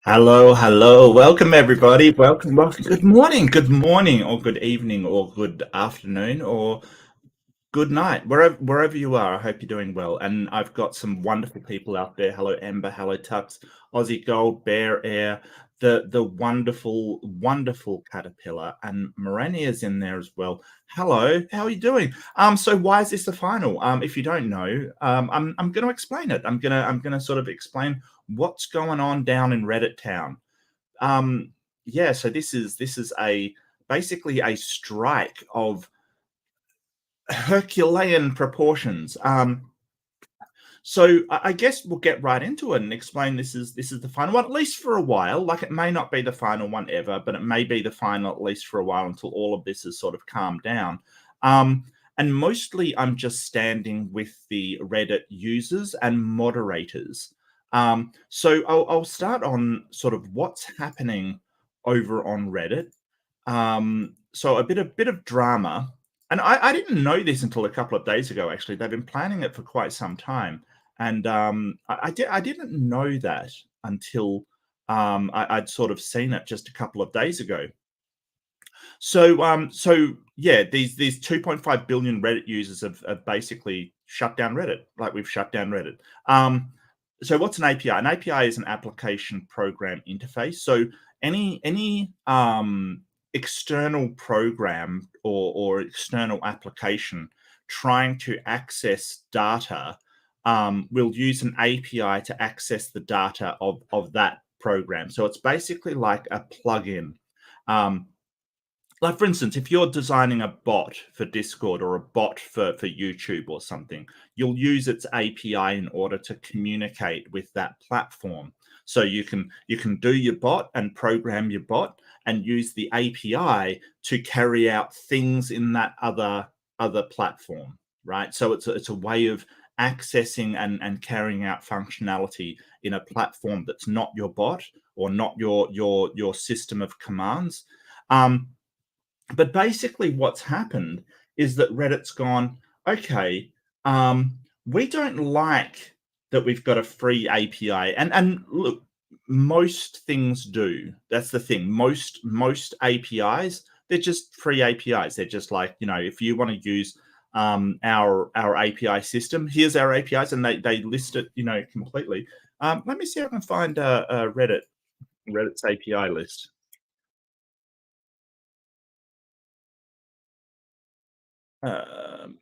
Hello, hello. Welcome, everybody. Welcome, welcome. Good morning, or good evening, or good afternoon, or good night, wherever you are. I hope you're doing well. And I've got some wonderful people out there. Hello, Amber. Hello, Tux, Aussie Gold, Bear Air, the wonderful Caterpillar, and Morania's in there as well. Hello, how are you doing? So why is this the final? If you don't know, I'm going to explain it. I'm gonna sort of explain what's going on down in Reddit town. Yeah, so this is basically a strike of Herculean proportions. So I guess we'll get right into it and explain this is the final one, at least for a while. Like, it may not be the final one ever, but it may be the final at least for a while until all of this is sort of calmed down. And mostly I'm just standing with the Reddit users and moderators. So I'll start on sort of what's happening over on Reddit. So a bit of drama. And I didn't know this until a couple of days ago, actually. They've been planning it for quite some time. And I didn't know that until I'd sort of seen it just a couple of days ago. So yeah, these 2.5 billion Reddit users have basically shut down Reddit, like we've shut down Reddit. So what's an API? An API is an application program interface. So any external program or external application trying to access data will use an API to access the data of that program. So it's basically like a plugin. Like, for instance, if you're designing a bot for Discord or a bot for YouTube or something, you'll use its API in order to communicate with that platform. So you can do your bot and program your bot and use the API to carry out things in that other platform, right? So it's a way of accessing and carrying out functionality in a platform that's not your bot or not your system of commands. Um, but basically, what's happened is that Reddit's gone, okay, we don't like that we've got a free API. And look, most things do. That's the thing. Most APIs, they're just free APIs. They're just like, if you want to use our API system, here's our APIs, and they list it, completely. Let me see if I can find Reddit's API list. Um,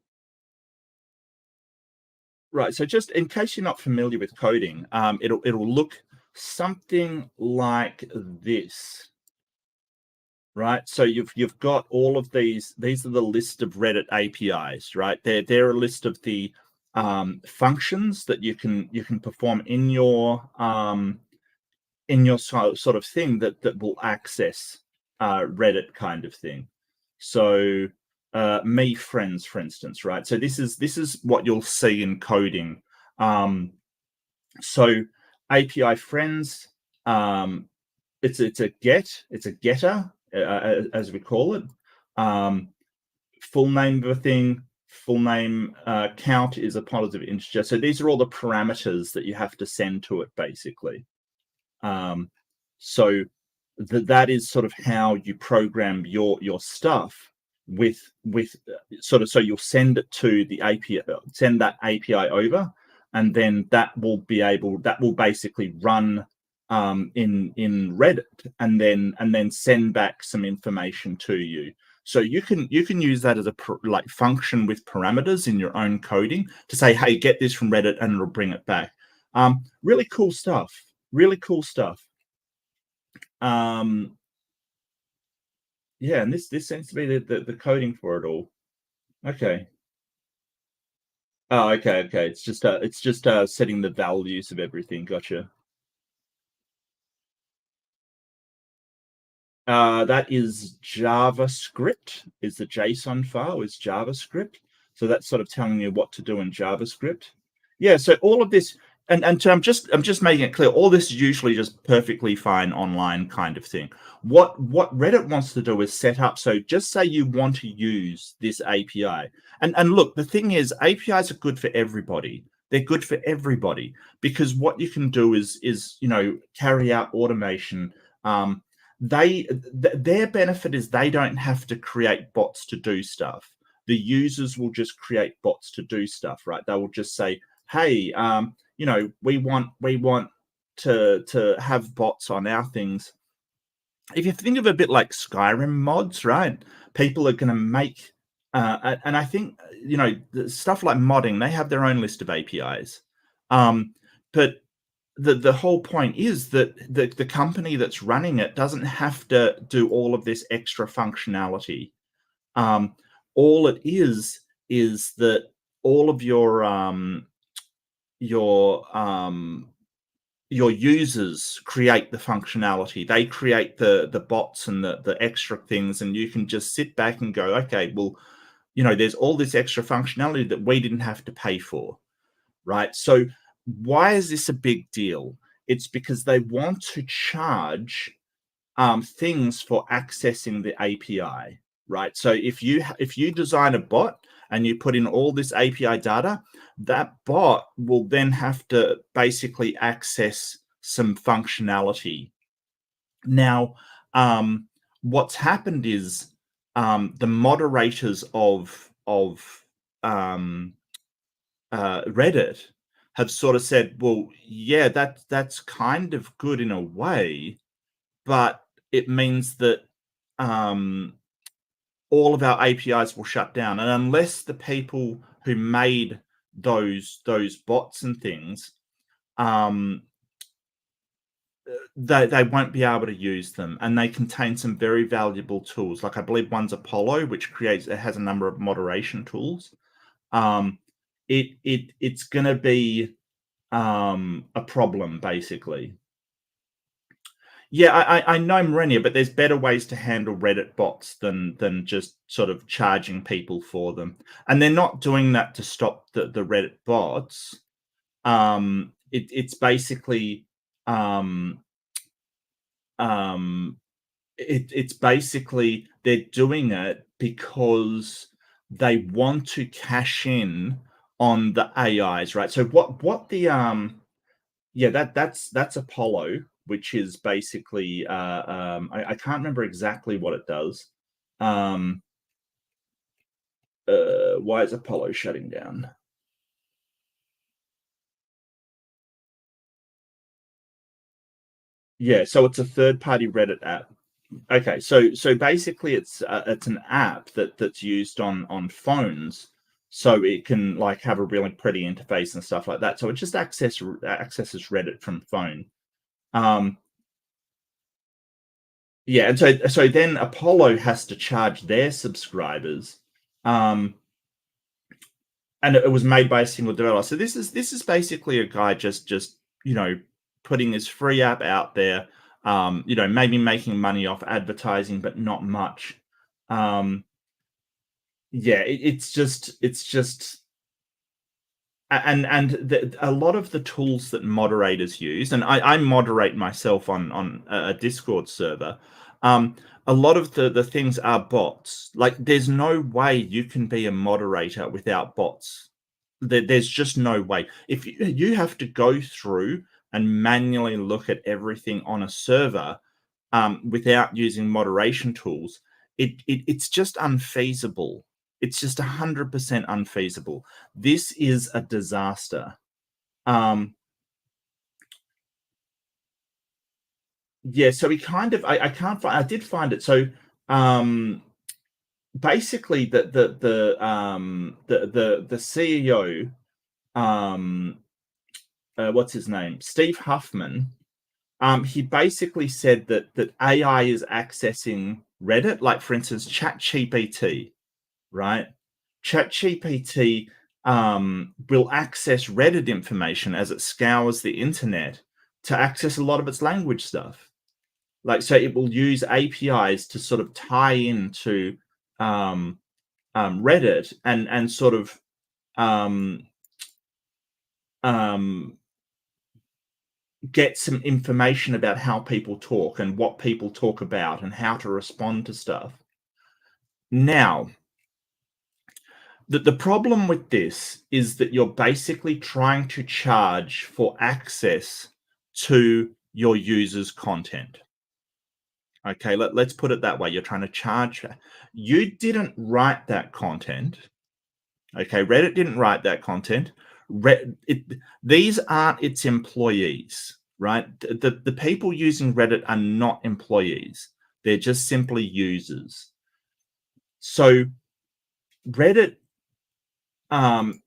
Right. So just in case you're not familiar with coding, it'll look something like this, right? So you've got all of these. These are the list of Reddit APIs, right? They're a list of the functions that you can perform in your sort of thing that will access Reddit kind of thing. So me friends, for instance, right? So this is what you'll see in coding. Um, so API friends, it's a getter, as we call it. Um, Full name of a thing, full name count is a positive integer. So these are all the parameters that you have to send to it, basically. Um, so that is sort of how you program your stuff with sort of, so you'll send it to the API, send that API over, and then that will basically run in Reddit, and then send back some information to you. So you can use that as a like function with parameters in your own coding to say, hey, get this from Reddit, and it'll bring it back. Really cool stuff. Really cool stuff. Um, yeah, and this seems to be the coding for it all. Okay. Oh, okay, okay. It's just setting the values of everything. Gotcha. That is JavaScript. Is the JSON file is JavaScript. So that's sort of telling you what to do in JavaScript. Yeah. So all of this, and so I'm just making it clear. All this is usually just perfectly fine online kind of thing. What Reddit wants to do is set up. So just say you want to use this API, and look, the thing is, APIs are good for everybody. They're good for everybody because what you can do is carry out automation. Their benefit is they don't have to create bots to do stuff. The users will just create bots to do stuff, right? They will just say, hey, we want to have bots on our things. If you think of a bit like Skyrim mods, right? People are going to make and I think the stuff like modding, they have their own list of APIs. But the whole point is that the company that's running it doesn't have to do all of this extra functionality. Um, all it is that all of your your users create the functionality. They create the bots and the extra things, and you can just sit back and go, okay, well, there's all this extra functionality that we didn't have to pay for, right? So why is this a big deal? It's because they want to charge things for accessing the API, right? So if you design a bot and you put in all this API data, that bot will then have to basically access some functionality. Now, what's happened is the moderators of um, Reddit have sort of said, well, yeah, that's kind of good in a way, but it means that um, all of our APIs will shut down, and unless the people who made those bots and things, um, they won't be able to use them, and they contain some very valuable tools. Like I believe one's Apollo, which it has a number of moderation tools. Um, it's going to be a problem basically. Yeah, I know Millennia, but there's better ways to handle Reddit bots than just sort of charging people for them. And they're not doing that to stop the Reddit bots. It's basically um, um, it's basically they're doing it because they want to cash in on the AIs, right? So what the yeah, that's Apollo, which is basically I can't remember exactly what it does. Um, why is Apollo shutting down? Yeah, so it's a third-party Reddit app. Okay, so basically it's an app that's used on phones, so it can like have a really pretty interface and stuff like that. So it just accesses Reddit from phone. Um, yeah, and so then Apollo has to charge their subscribers, um, and it was made by a single developer. So this is basically a guy just putting his free app out there, maybe making money off advertising, but not much. Um, yeah, it's just a lot of the tools that moderators use, and I moderate myself on a Discord server. Um, a lot of the things are bots. Like, there's no way you can be a moderator without bots. There's just no way. If you have to go through and manually look at everything on a server without using moderation tools, it's just unfeasible. It's just 100% unfeasible. This is a disaster. Um, yeah, so we kind of I can't find I did find it. So um basically the CEO, um what's his name? Steve Huffman. He basically said that AI is accessing Reddit, like for instance, ChatGPT, right? ChatGPT will access Reddit information as it scours the internet to access a lot of its language stuff. Like, so it will use APIs to sort of tie into um, Reddit and sort of um, um, get some information about how people talk and what people talk about and how to respond to stuff. Now, the problem with this is that you're basically trying to charge for access to your users' content. Okay, let's put it that way. You're trying to charge. You didn't write that content. Okay, Reddit didn't write that content. These aren't its employees, right? The people using Reddit are not employees. They're just simply users. So Reddit, um,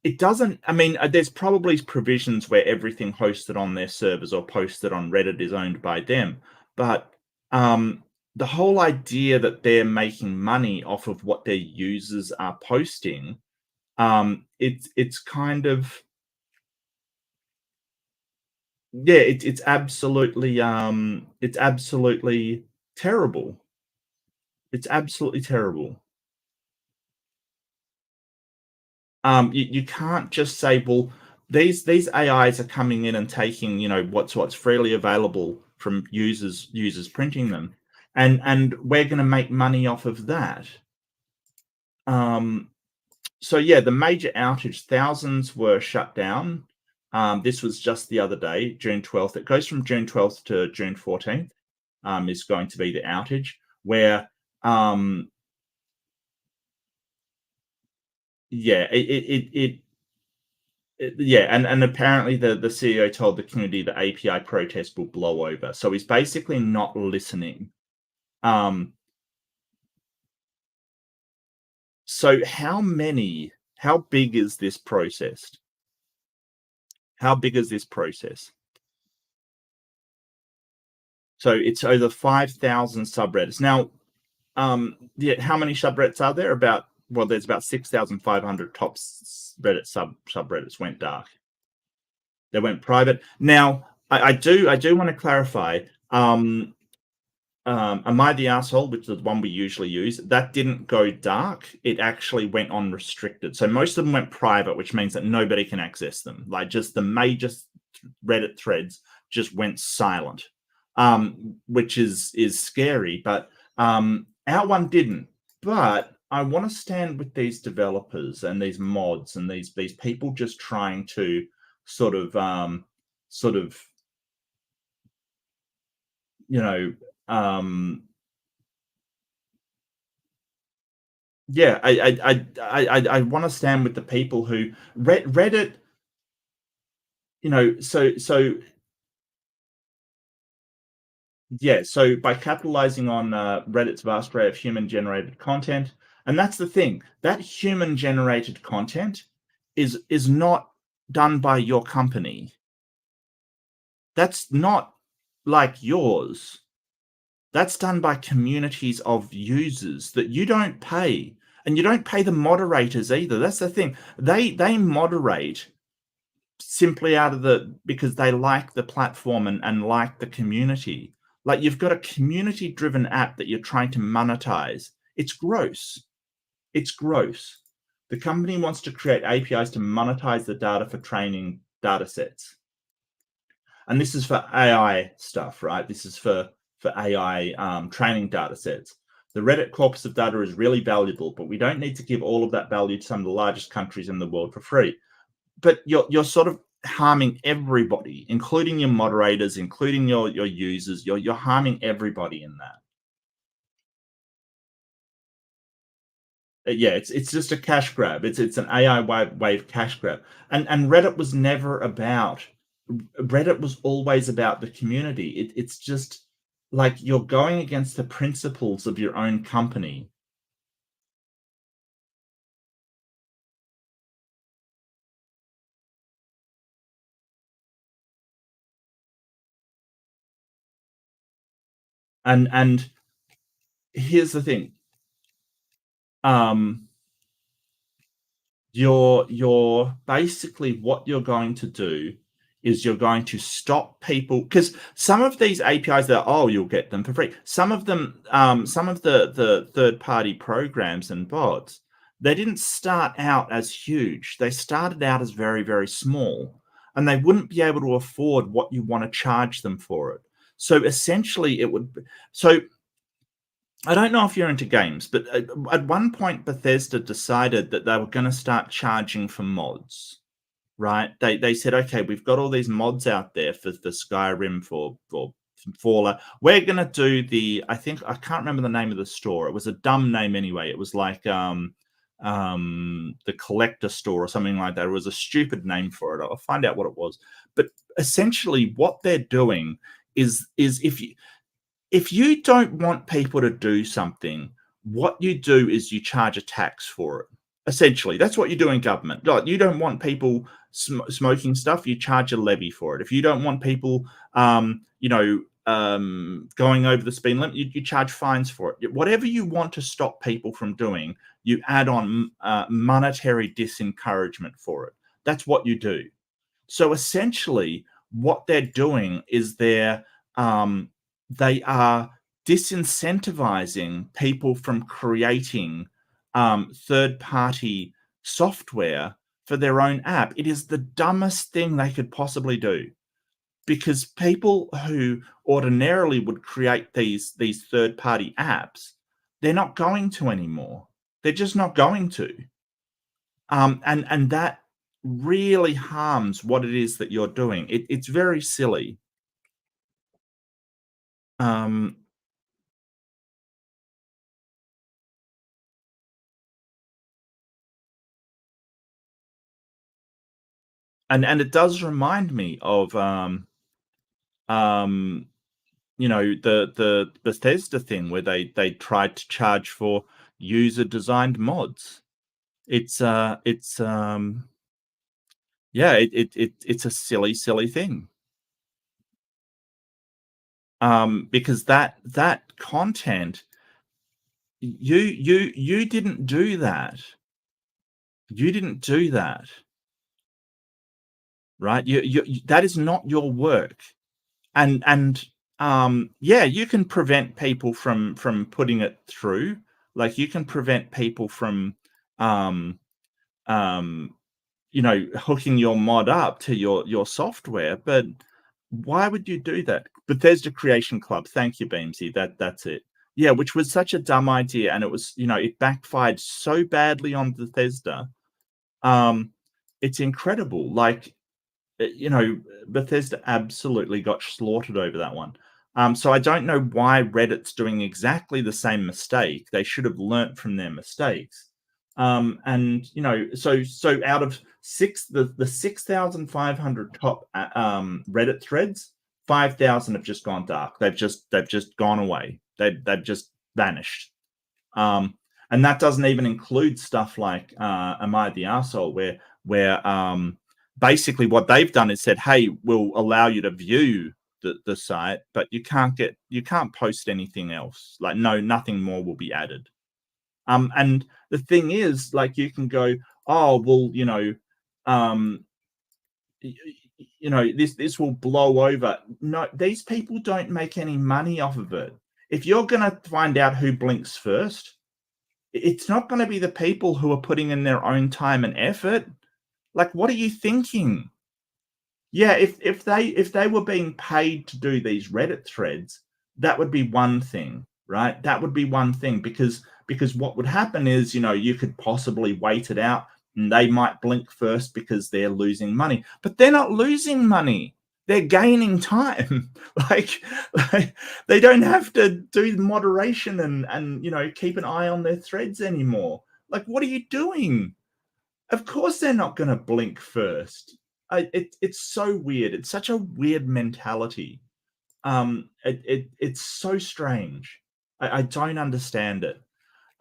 it doesn't. I mean, there's probably provisions where everything hosted on their servers or posted on Reddit is owned by them, but um, the whole idea that they're making money off of what their users are posting, it's kind of, yeah, it's absolutely terrible. It's absolutely terrible. You can't just say, well, these AIs are coming in and taking, what's freely available from users printing them, and we're going to make money off of that. Um, so yeah, the major outage, thousands were shut down. This was just the other day, June 12th. It goes from June 12th to June 14th. Is going to be the outage where yeah, yeah, and apparently the CEO told the community the API protest will blow over. So he's basically not listening. Um, so how big is this process? How big is this process? So it's over 5,000 subreddits. Now, yeah, how many subreddits are there? There's about 6,500 top Reddit subreddits went dark. They went private. Now, I do want to clarify. Um, Am I the Asshole, which is the one we usually use, that didn't go dark. It actually went on restricted. So most of them went private, which means that nobody can access them. Like just the major Reddit threads just went silent, which is scary. But our one didn't. But I want to stand with these developers and these mods and these people just trying to sort of sort of you know um yeah, I want to stand with the people who Reddit, so yeah, so by capitalizing on Reddit's vast array of human generated content, and that's the thing, that human generated content is not done by your company. That's not like yours. That's done by communities of users that you don't pay, and you don't pay the moderators either. That's the thing. They moderate simply out of the because they like the platform and like the community. Like you've got a community driven app that you're trying to monetize. It's gross. It's gross. The company wants to create APIs to monetize the data for training data sets. And this is for AI stuff, right? This is for AI training data sets. The Reddit corpus of data is really valuable, but we don't need to give all of that value to some of the largest countries in the world for free. But you're sort of harming everybody, including your moderators, including your users. You're harming everybody in that. Yeah, it's just a cash grab. It's an AI wave cash grab. And Reddit was never about. Reddit was always about the community. It's just like you're going against the principles of your own company. And here's the thing. Um you're basically what you're going to do is you're going to stop people because some of these APIs that you'll get them for free. Some of them, some of the third party programs and bots, they didn't start out as huge. They started out as very very small, and they wouldn't be able to afford what you want to charge them for it. So essentially, it would. So I don't know if you're into games, but at one point Bethesda decided that they were going to start charging for mods, right? They said, okay, we've got all these mods out there for Skyrim, for Fallout. We're going to do I think I can't remember the name of the store. It was a dumb name anyway. It was like the collector store or something like that. It was a stupid name for it. I'll find out what it was. But essentially, what they're doing is if you don't want people to do something, what you do is you charge a tax for it. Essentially, that's what you do in government. Like, you don't want people smoking stuff, you charge a levy for it. If you don't want people, going over the speed limit, you charge fines for it. Whatever you want to stop people from doing, you add on monetary disencouragement for it. That's what you do. So essentially, what they're doing is they are disincentivizing people from creating third party software for their own app. It is the dumbest thing they could possibly do because people who ordinarily would create these third party apps, they're not going to anymore. They're just not going to. And that really harms what it is that you're doing. It's very silly. Um, and it does remind me of um, the Bethesda thing where they tried to charge for user designed mods. It's yeah, it's a silly thing. Because that content, you didn't do that. You didn't do that, right? That is not your work. And yeah, you can prevent people from putting it through. Like you can prevent people from um um hooking your mod up to your software, but why would you do that? Bethesda Creation Club, thank you, Beamsy. That's it. Yeah, which was such a dumb idea, and it was, it backfired so badly on Bethesda. Um, it's incredible. Like, Bethesda absolutely got slaughtered over that one. So I don't know why Reddit's doing exactly the same mistake. They should have learnt from their mistakes. And so out of the 6,500 top Reddit threads, 5,000 have just gone dark. They've just gone away. They've just vanished. Um, and that doesn't even include stuff like Am I the Arsehole, where basically what they've done is said, hey, we'll allow you to view the site, but you can't post anything else. Like, no, nothing more will be added. And the thing is, like, you can go, oh, well, um, this will blow over. No, these people don't make any money off of it. If you're going to find out who blinks first, it's not going to be the people who are putting in their own time and effort. Like, what are you thinking? Yeah, if they were being paid to do these Reddit threads, that would be one thing, right? That would be one thing, because what would happen is, you could possibly wait it out, and they might blink first because they're losing money. But they're not losing money. They're gaining time. like, like they don't have to do moderation and keep an eye on their threads anymore. Like, what are you doing? Of course they're not going to blink first. It's so weird. It's such a weird mentality. It's so strange. I don't understand it.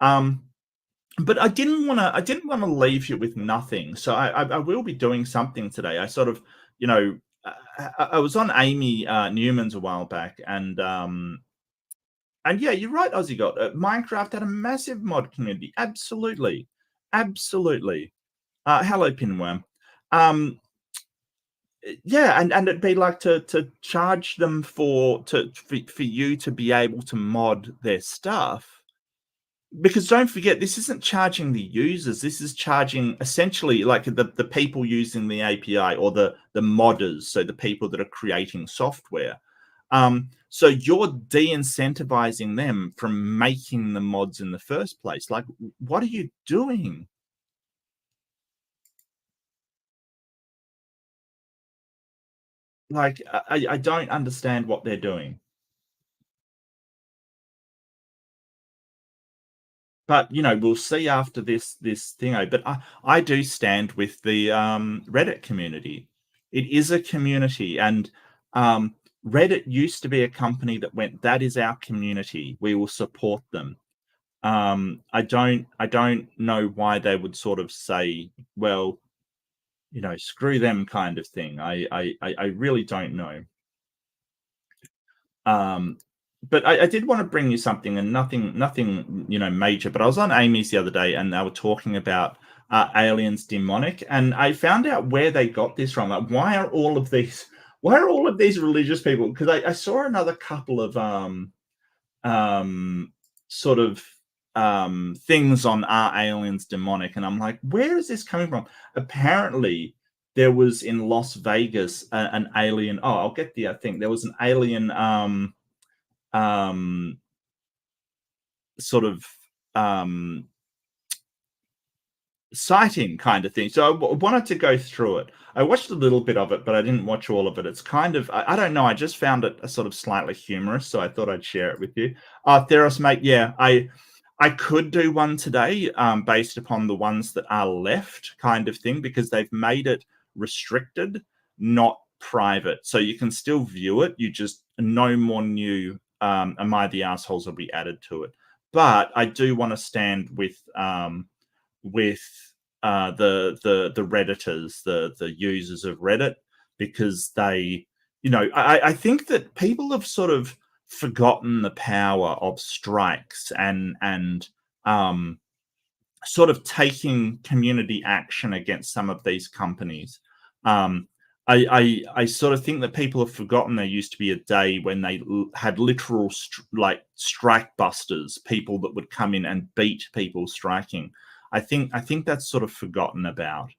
But I didn't want to leave you with nothing. So I will be doing something today. I sort of, I was on Amy Newman's a while back, and yeah, you're right, Aussie got Minecraft had a massive mod community. Absolutely, absolutely. Hello, Pinworm. Um, yeah, and it'd be like to charge them for you to be able to mod their stuff. Because don't forget, this isn't charging the users. This is charging essentially like the people using the API, or the modders, so the people that are creating software. So you're de-incentivizing them from making the mods in the first place. Like, what are you doing? Like, I don't understand what they're doing. But we'll see after this thingo. But I do stand with the Reddit community. It is a community, and Reddit used to be a company that went, that is our community. We will support them. I don't know why they would sort of say, well, screw them, kind of thing. I really don't know. Um, but I did want to bring you something, and nothing major. But I was on Amy's the other day, and they were talking about aliens demonic, and I found out where they got this from. Like, why are all of these religious people? Because I saw another couple of sort of things on Are Aliens Demonic, and I'm like, where is this coming from? Apparently, there was in Las Vegas an alien. Oh, I'll get the thing. There was an alien um, sort of um, sighting kind of thing. So I wanted to go through it. I watched a little bit of it, but I didn't watch all of it. It's kind of, I don't know. I just found it a sort of slightly humorous, so I thought I'd share it with you. Theros, mate, yeah, I could do one today, based upon the ones that are left, kind of thing, because they've made it restricted, not private. So you can still view it. You just, no more new Am I the Assholes will be added to it. But I do want to stand with the Redditors, the users of Reddit, because they, I think that people have sort of forgotten the power of strikes and sort of taking community action against some of these companies. I sort of think that people have forgotten there used to be a day when they had literal like strike busters, people that would come in and beat people striking. I think that's sort of forgotten about.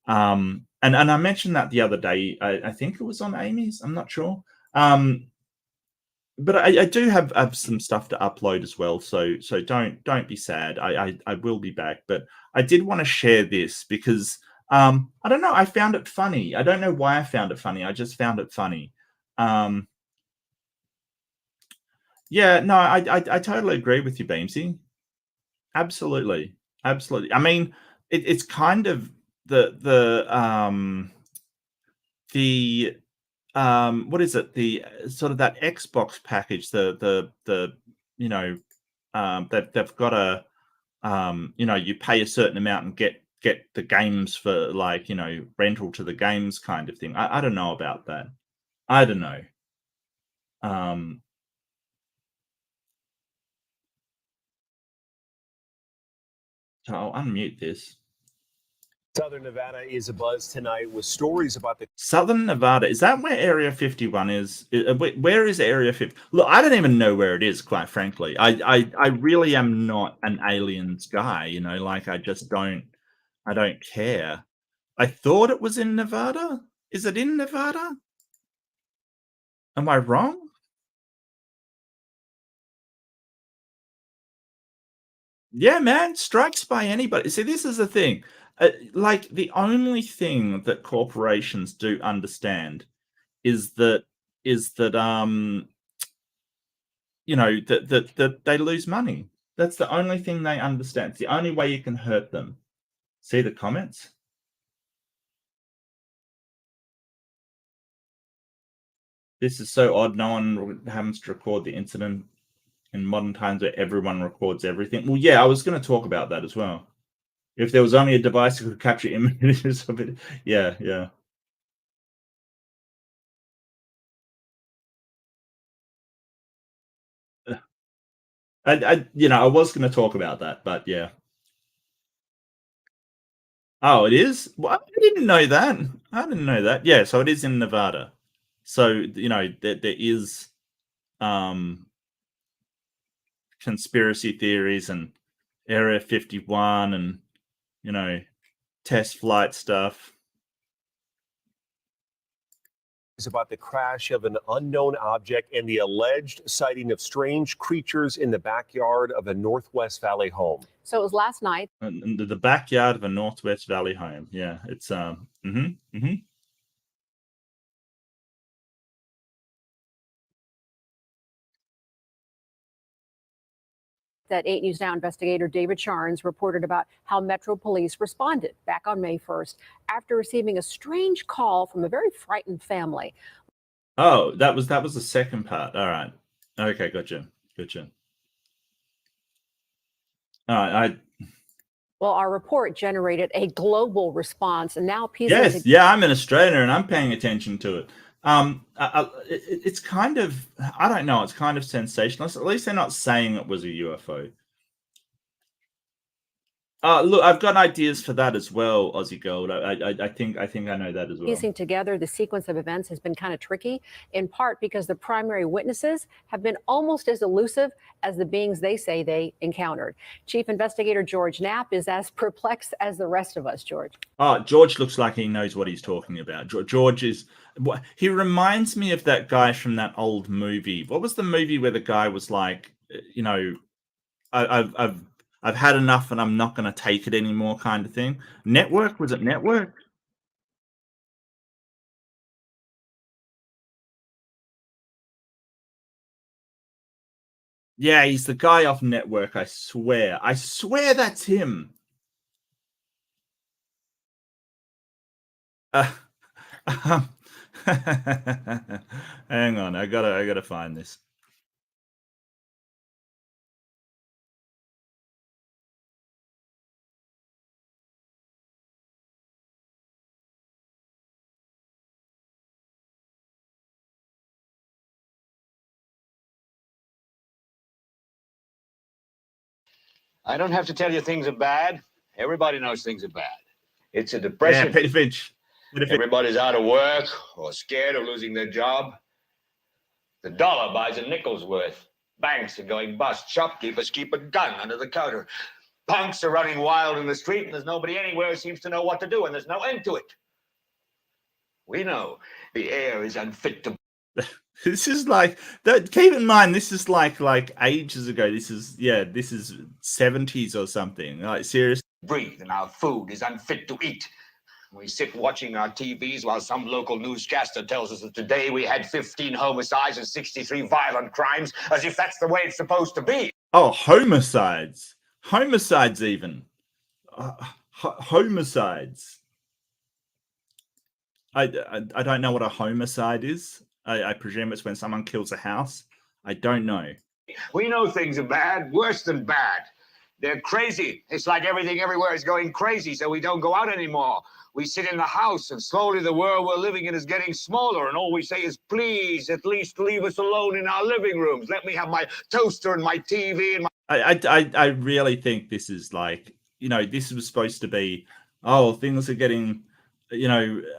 And I mentioned that the other day. I think it was on Amy's. I'm not sure. But I do have some stuff to upload as well. So don't be sad. I will be back. But I did want to share this because I don't know. I found it funny. I don't know why I found it funny. I just found it funny. Yeah, no, I totally agree with you, Beamsy. Absolutely, absolutely. I mean, it's kind of the what is it? The sort of that Xbox package, the you know, they've got a you know, you pay a certain amount and get the games for like, you know, rental to the games kind of thing. I don't know about that. I don't know. So I'll unmute this. Southern Nevada is abuzz tonight with stories about the Southern Nevada. Is that where Area 51 is? Where is Area 50? Look, I don't even know where it is, quite frankly. I really am not an aliens guy, you know, like I don't care. I thought it was in Nevada. Is it in Nevada? Am I wrong? Yeah, man, strikes by anybody. See, this is the thing. Like the only thing that corporations do understand is that you know that they lose money. That's the only thing they understand. It's the only way you can hurt them. See the comments? This is so odd. No one happens to record the incident in modern times where everyone records everything. Well, yeah, I was going to talk about that as well. If there was only a device that could capture images of it, yeah. I was going to talk about that, but yeah. Oh, it is? Well, I didn't know that. I didn't know that. Yeah, so it is in Nevada. So, you know, there is conspiracy theories and Area 51 and, you know, test flight stuff. is about the crash of an unknown object and the alleged sighting of strange creatures in the backyard of a Northwest Valley home. So it was last night. In the backyard of a Northwest Valley home. Yeah, it's That 8 News Now investigator David Charnes reported about how Metro Police responded back on May 1st after receiving a strange call from a very frightened family. Oh, that was the second part. All right. Okay, gotcha. All right. Well, our report generated a global response, and now yes, yeah, I'm an Australian and I'm paying attention to it. It's kind of, I don't know, it's kind of sensationalist. At least they're not saying it was a UFO. Look, I've got ideas for that as well, Aussie Gold. I think I know that as well. Piecing together the sequence of events has been kind of tricky, in part because the primary witnesses have been almost as elusive as the beings they say they encountered. Chief Investigator George Knapp is as perplexed as the rest of us, George. George looks like he knows what he's talking about. George is, he reminds me of that guy from that old movie. What was the movie where the guy was like, you know, I've had enough and I'm not going to take it anymore kind of thing. Network? Was it Network? Yeah, he's the guy off Network, I swear. I swear that's him. Hang on, I gotta find this. I don't have to tell you things are bad. Everybody knows things are bad. It's a depression. Yeah, Peter Finch. But if Everybody's out of work or scared of losing their job. The dollar buys a nickel's worth. Banks are going bust. Shopkeepers keep a gun under the counter. Punks are running wild in the street, and there's nobody anywhere who seems to know what to do, and there's no end to it. We know the air is unfit to... This is like that. Keep in mind, this is like ages ago. This is 70s or something. Like seriously. breathe, and our food is unfit to eat. We sit watching our TVs while some local newscaster tells us that today we had 15 homicides and 63 violent crimes, as if that's the way it's supposed to be. Oh, homicides. Homicides even. Homicides. I don't know what a homicide is. I presume it's when someone kills a house. I don't know. We know things are bad, worse than bad. They're crazy. It's like everything everywhere is going crazy, so we don't go out anymore. We sit in the house, and slowly the world we're living in is getting smaller, and all we say is, please, at least leave us alone in our living rooms. Let me have my toaster and my TV and my... I really think this is like, this was supposed to be, oh, things are getting,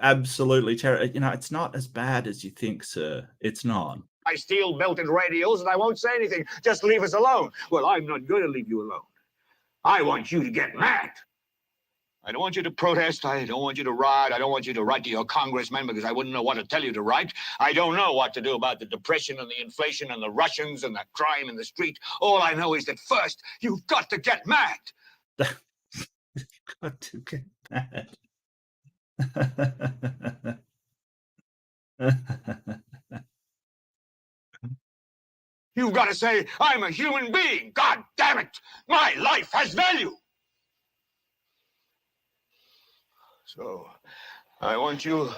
absolutely terrible. It's not as bad as you think, sir. It's not. I steal belted radios, and I won't say anything. Just leave us alone. Well, I'm not going to leave you alone. I want you to get mad. I don't want you to protest. I don't want you to riot. I don't want you to write to your congressman because I wouldn't know what to tell you to write. I don't know what to do about the depression and the inflation and the Russians and the crime in the street. All I know is that first, you've got to get mad. Got to get mad. You've got to say, I'm a human being. God damn it. My life has value. So, I want you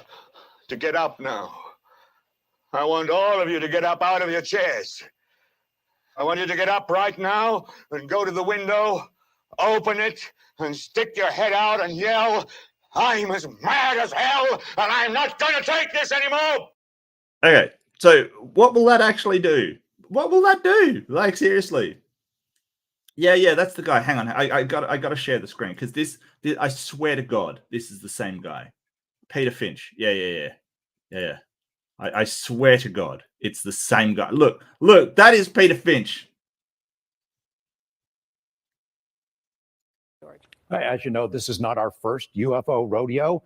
to get up now. I want all of you to get up out of your chairs. I want you to get up right now and go to the window, open it, and stick your head out and yell, I'm as mad as hell, and I'm not going to take this anymore. Okay, so what will that actually do? What will that do? Like, seriously. Yeah, that's the guy. Hang on. I got to share the screen because this, I swear to God, this is the same guy. Peter Finch. Yeah. I swear to God, it's the same guy. Look, that is Peter Finch. As you know, this is not our first UFO rodeo.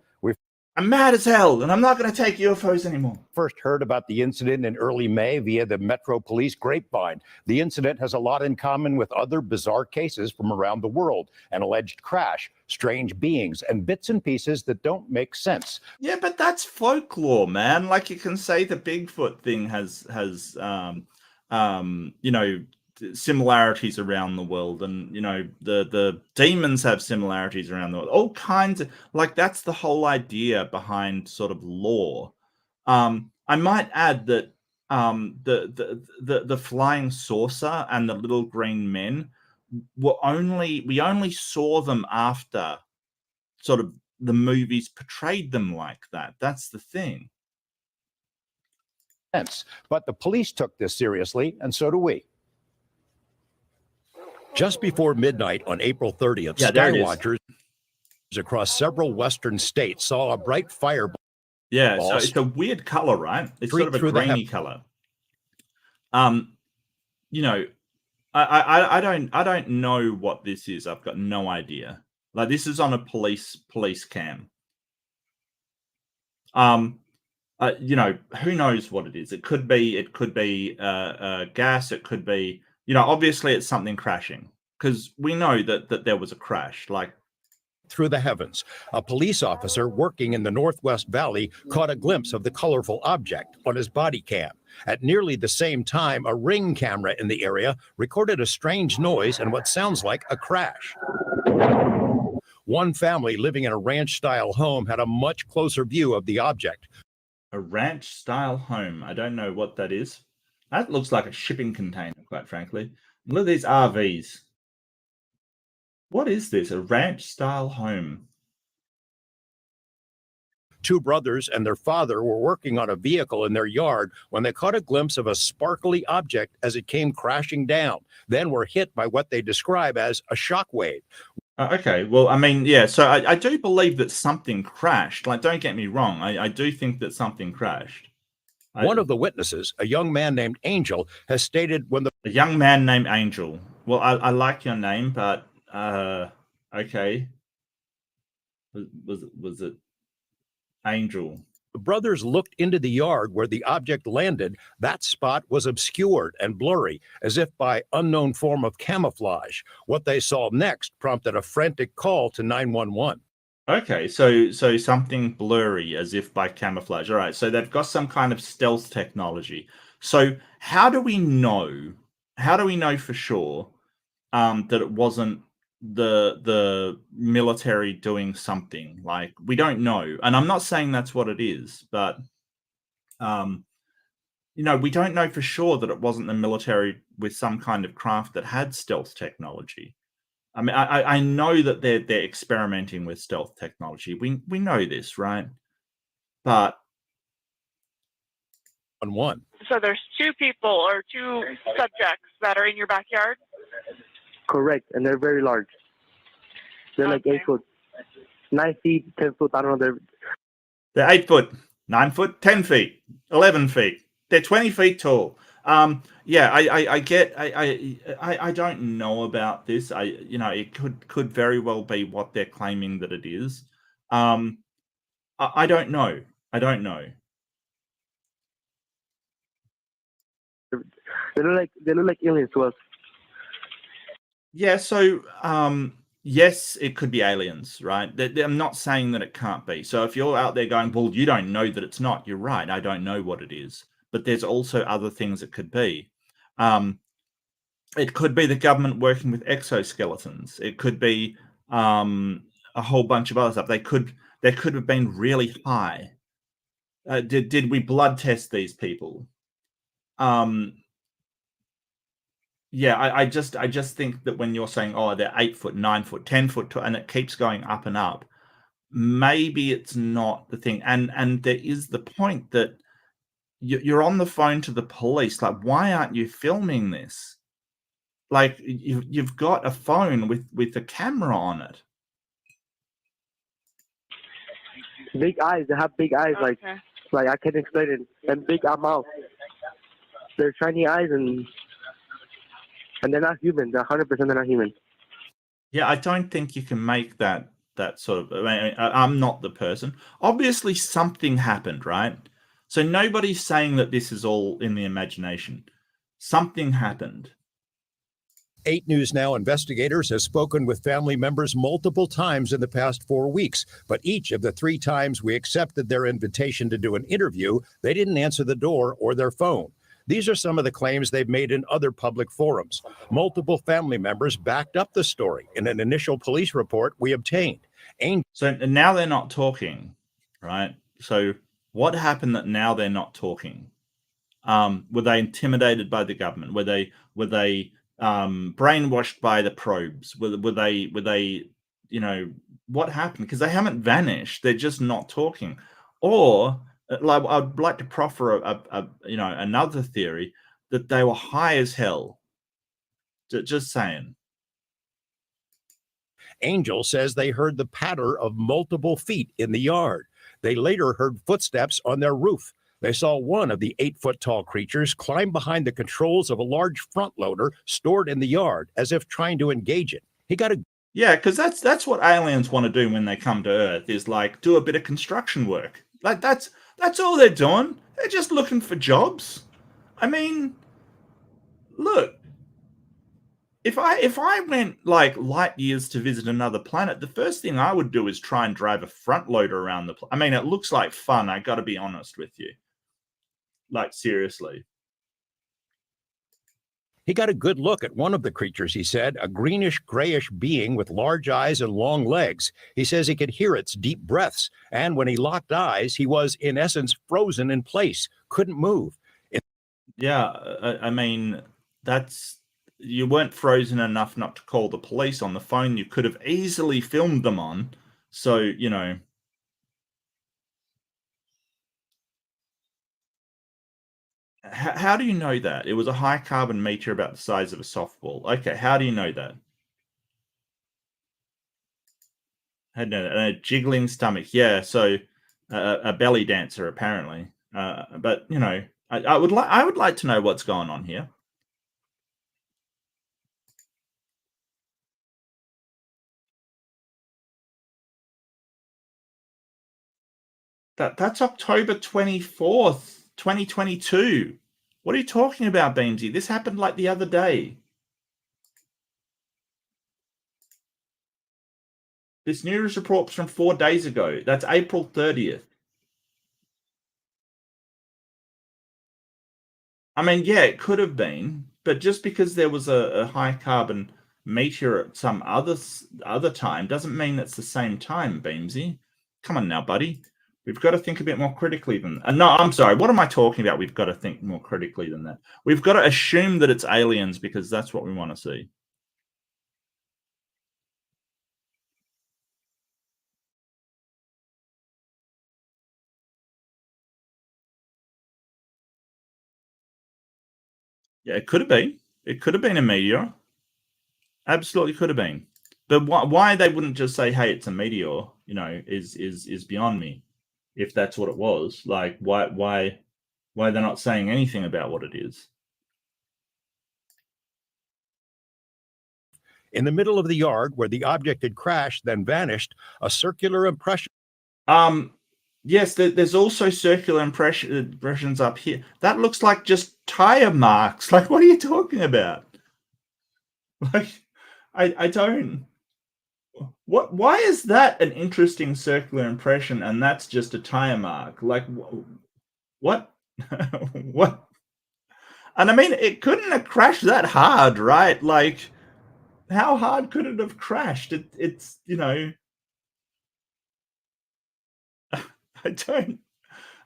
I'm mad as hell, and I'm not going to take UFOs anymore. First heard about the incident in early May via the Metro Police grapevine. The incident has a lot in common with other bizarre cases from around the world: an alleged crash, strange beings, and bits and pieces that don't make sense. Yeah, but that's folklore, man. Like, you can say the Bigfoot thing has similarities around the world, and the demons have similarities around the world, all kinds of, like, that's the whole idea behind sort of lore. I might add that the flying saucer and the little green men we only saw them after sort of the movies portrayed them like that. That's the thing. But the police took this seriously, and so do we. Just before midnight on April 30th, skywatchers across several western states saw a bright fireball. Yeah, so it's a weird color, right? It's sort of a grainy color. I don't know what this is. I've got no idea. Like, this is on a police cam. Who knows what it is? It could be gas. It could be, obviously it's something crashing, because we know that there was a crash. Like, through the heavens, a police officer working in the Northwest Valley caught a glimpse of the colorful object on his body cam. At nearly the same time, a Ring camera in the area recorded a strange noise and what sounds like a crash. One family living in a ranch-style home had a much closer view of the object. A ranch-style home. I don't know what that is. That looks like a shipping container, quite frankly. Look at these RVs. What is this? A ranch-style home. Two brothers and their father were working on a vehicle in their yard when they caught a glimpse of a sparkly object as it came crashing down, then were hit by what they describe as a shock wave. Okay, well, I mean, yeah, so I do believe that something crashed. Like, don't get me wrong, I do think that something crashed. One of the witnesses, a young man named Angel, has stated when the A young man named Angel. Well, I like your name, but okay. Was it Angel? brothers looked into the yard where the object landed, that spot was obscured and blurry, as if by unknown form of camouflage. What they saw next prompted a frantic call to 911. Okay, so something blurry as if by camouflage. All right, so they've got some kind of stealth technology. So how do we know? How do we know for sure that it wasn't the military doing something? Like, we don't know, and I'm not saying that's what it is, but we don't know for sure that it wasn't the military with some kind of craft that had stealth technology. I mean, I know that they're experimenting with stealth technology. We know this, right? But On one. So there's two people or two subjects that are in your backyard? Correct, and they're very large. They're like Okay. 8 foot, 9 feet, 10 foot. I don't know. they're 8 foot, 9 foot, 10 feet, 11 feet. They're 20 feet tall. Yeah, I get. I don't know about this. It could very well be what they're claiming that it is. I don't know. I don't know. They look like aliens to us. Yeah, so yes, it could be aliens, right? I'm not saying that it can't be. So if you're out there going, well, you don't know that it's not, you're right. I don't know what it is. But there's also other things it could be. It could be the government working with exoskeletons. It could be a whole bunch of other stuff. They could have been really high. Did we blood test these people? Yeah, I just think that when you're saying, oh, they're 8 foot, 9 foot, 10 foot, and it keeps going up and up, maybe it's not the thing. And there is the point that you're on the phone to the police. Like, why aren't you filming this? Like, you've got a phone with a camera on it. Big eyes. They have big eyes. Okay. Like I can't explain it. And big mouth. They're shiny eyes and they're not human. They're 100%. They're not human. Yeah, I don't think you can make that sort of. I mean, I'm not the person. Obviously, something happened, right? So nobody's saying that this is all in the imagination. Something happened. 8 News Now investigators have spoken with family members multiple times in the past 4 weeks, but each of the 3 times we accepted their invitation to do an interview, they didn't answer the door or their phone. These are some of the claims they've made in other public forums. Multiple family members backed up the story in an initial police report we obtained. So now they're not talking, right? So what happened that now they're not talking? Were they intimidated by the government? Were they brainwashed by the probes? Were they what happened? Because they haven't vanished. They're just not talking. Or like, I'd like to proffer another theory that they were high as hell. Just saying. Angel says they heard the patter of multiple feet in the yard. They later heard footsteps on their roof. They saw one of the 8-foot-tall creatures climb behind the controls of a large front loader stored in the yard, as if trying to engage it. Yeah, because that's what aliens want to do when they come to Earth, is like do a bit of construction work. Like that's all they're doing. They're just looking for jobs. I mean, look, if I went like light years to visit another planet, the first thing I would do is try and drive a front loader around the planet. I mean, it looks like fun. I got to be honest with you. Like, seriously. He got a good look at one of the creatures, he said, a greenish-grayish being with large eyes and long legs. He says he could hear its deep breaths, and when he locked eyes, he was, in essence, frozen in place, couldn't move. Yeah, I mean, you weren't frozen enough not to call the police on the phone you could have easily filmed them on. So, How do you know that? It was a high carbon meteor about the size of a softball. Okay, how do you know that? Had a jiggling stomach. Yeah, so a belly dancer apparently. But you know, I would like to know what's going on here. That's October 24th, 2022. What are you talking about, Beamsy? This happened like the other day. This news report's from 4 days ago. That's April 30th. I mean, yeah, it could have been, but just because there was a high carbon meteor at some other time doesn't mean it's the same time, Beamsy. Come on now, buddy. We've got to think a bit more critically than that. No, I'm sorry. What am I talking about? We've got to think more critically than that. We've got to assume that it's aliens because that's what we want to see. Yeah, it could have been. It could have been a meteor. Absolutely could have been. But why they wouldn't just say, "Hey, it's a meteor," you know, is beyond me. If that's what it was, like, why they're not saying anything about what it is? In the middle of the yard where the object had crashed, then vanished, a circular impression. Yes, there's also circular impressions up here. That looks like just tire marks. Like, what are you talking about? Like, I don't. Why is that an interesting circular impression and that's just a tire mark? Like, what? What? And I mean, it couldn't have crashed that hard, right? Like, how hard could it have crashed? It's, you know, I don't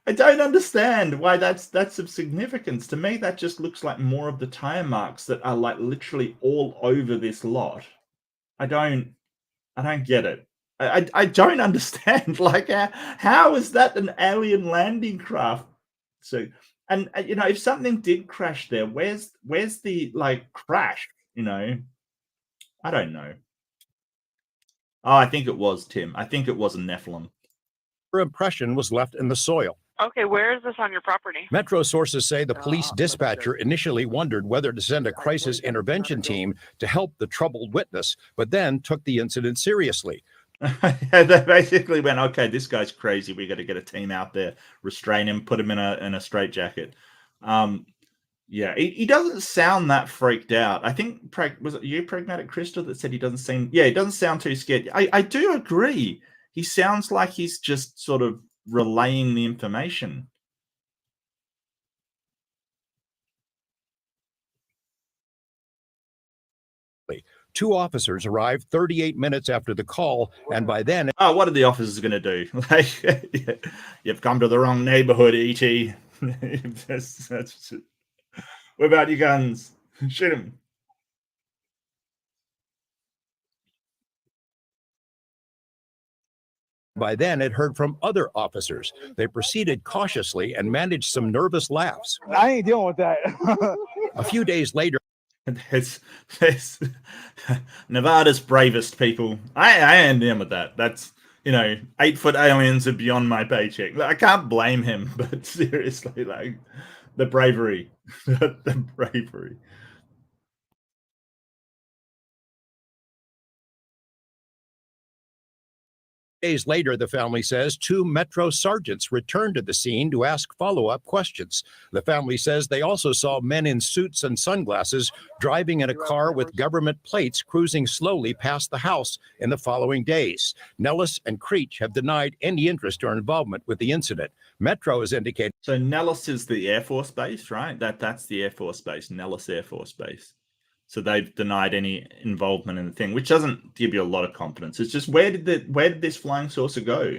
I don't understand why that's of significance. To me, that just looks like more of the tire marks that are like literally all over this lot. I don't get it. I don't understand. Like, how is that an alien landing craft? So, and you know, if something did crash there, where's the like crash? You know, I don't know. Oh, I think it was Tim. I think it was a Nephilim. Impression was left in the soil. Okay, where is this on your property? Metro sources say the police dispatcher initially wondered whether to send a crisis intervention team to help the troubled witness, but then took the incident seriously. They basically went, okay, this guy's crazy. We got to get a team out there, restrain him, put him in a straitjacket. Yeah, he doesn't sound that freaked out. I think was it you, Pragmatic Crystal, that said he doesn't seem. Yeah, he doesn't sound too scared. I do agree. He sounds like he's just sort of relaying the information. Two officers arrived 38 minutes after the call, and by then... Oh, what are the officers going to do? Like, you've come to the wrong neighborhood, E.T. What about your guns? Shoot him. By then, it heard from other officers. They proceeded cautiously and managed some nervous laughs. I ain't dealing with that. A few days later, there's Nevada's bravest people. I ain't dealing with that. That's, you know, 8-foot aliens are beyond my paycheck. I can't blame him, but seriously, like, the bravery, the bravery. Days later, the family says, two Metro sergeants returned to the scene to ask follow-up questions. The family says they also saw men in suits and sunglasses driving in a car with government plates cruising slowly past the house in the following days. Nellis and Creech have denied any interest or involvement with the incident. Metro has indicated... So Nellis is the Air Force Base, right? That's the Air Force Base, Nellis Air Force Base. So they've denied any involvement in the thing, which doesn't give you a lot of confidence. It's just, where did this flying saucer go?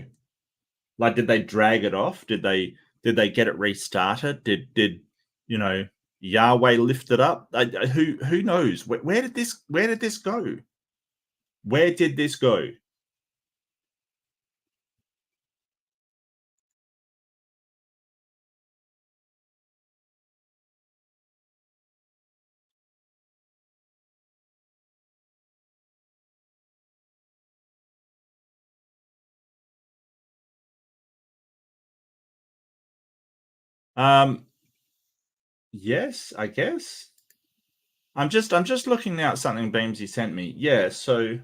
Like, did they drag it off? Did they get it restarted? Did you know, Yahweh lift it up? Who knows? Where did this go? Where did this go? Yes, I guess. I'm just looking now at something Beamsy sent me. Yeah, so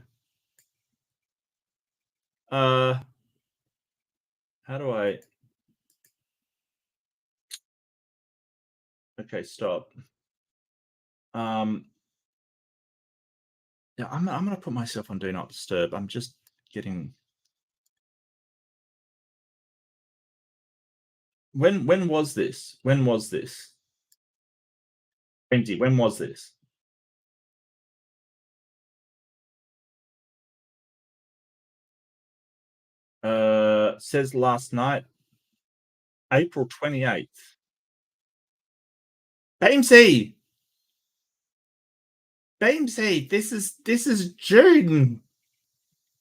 how do I okay, stop. Yeah, I'm gonna put myself on Do Not Disturb. I'm just getting when was this? When was this? Beamsy, when was this? Says last night, April 28th. Beamsy! Beamsy, this is June.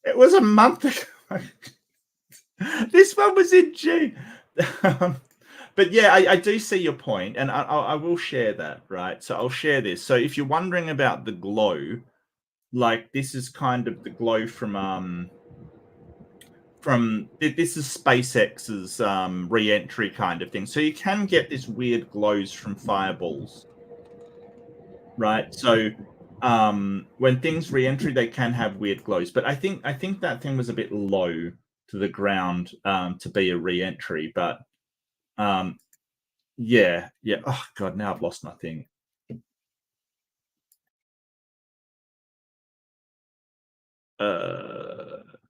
It was a month ago. This one was in June. But yeah, I do see your point, and I will share that, right? So I'll share this. So if you're wondering about the glow, like this is kind of the glow from this is SpaceX's re-entry kind of thing. So you can get this weird glows from fireballs, right? So when things re-entry, they can have weird glows. But I think that thing was a bit low to the ground to be a re-entry. But yeah. Oh god, now I've lost my thing.